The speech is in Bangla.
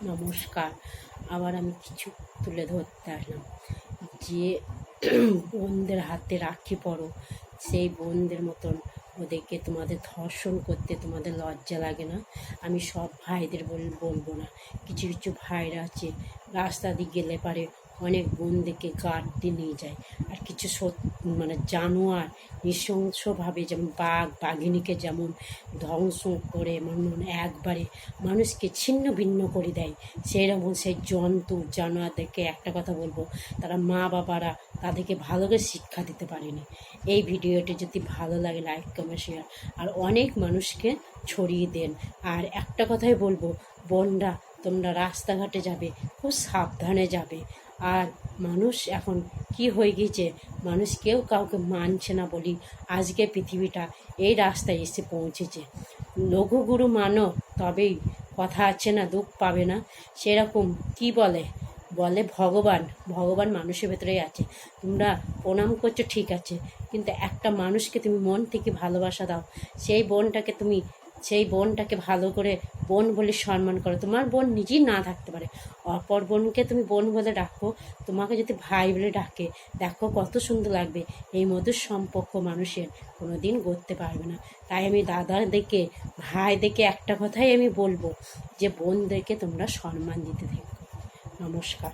নমস্কার। আবার আমি কিছু তুলে ধরতে আসলাম যে বোনদের হাতে রাখি পড়ো, সেই বোনদের মতন ওদেরকে তোমাদের ধর্ষণ করতে তোমাদের লজ্জা লাগে না? আমি সব ভাইদের বলবো না, কিছু কিছু ভাইরা আছে রাস্তা দিয়ে গেলে পারে অনেক বোনদেরকে গার্ড দিয়ে নিয়ে যায়। আর কিছু মানে জানোয়ার নৃশংসভাবে, যেমন বাঘ বাঘিনীকে যেমন ধ্বংস করে একবারে মানুষকে ছিন্ন ভিন্ন করে দেয়, সেরকম সেই জন্তু জানোয়ারদেরকে একটা কথা বলবো, তারা মা বাবারা তাদেরকে ভালো করে শিক্ষা দিতে পারেনি। এই ভিডিওটি যদি ভালো লাগে লাইক কমেন্ট শেয়ার আর অনেক মানুষকে ছড়িয়ে দেন। আর একটা কথাই বলবো, বোনরা তোমরা রাস্তাঘাটে যাবে খুব সাবধানে যাবে। আর মানুষ এখন কি হয়ে গিয়েছে, মানুষ কেউ কাউকে মানছে না বলি আজকে পৃথিবীটা এই রাস্তায় এসে পৌঁছেছে। লঘুগুরু মানো তবেই কথা আছে না, দুঃখ পাবে না। সেরকম কি বলে ভগবান, ভগবান মানুষের ভেতরেই আছে। তোমরা প্রণাম করছো ঠিক আছে, কিন্তু একটা মানুষকে তুমি মন থেকে ভালোবাসা দাও, সেই বোনটাকে ভালো করে বোন বলে সম্মান করো। তোমার বোন নিজেই না থাকতে পারে, অপর বোনকে তুমি বোন বলে ডাকো, তোমাকে যদি ভাই বলে ডাকে, দেখো কত সুন্দর লাগবে। এই মধুর সম্পর্ক মানুষের কোনো দিন গড়তে পারবে না। তাই আমি দাদাদেরকে ভাইদেরকে একটা কথাই আমি বলবো, যে বোনদেরকে তোমরা সম্মান দিতে থাকো। নমস্কার।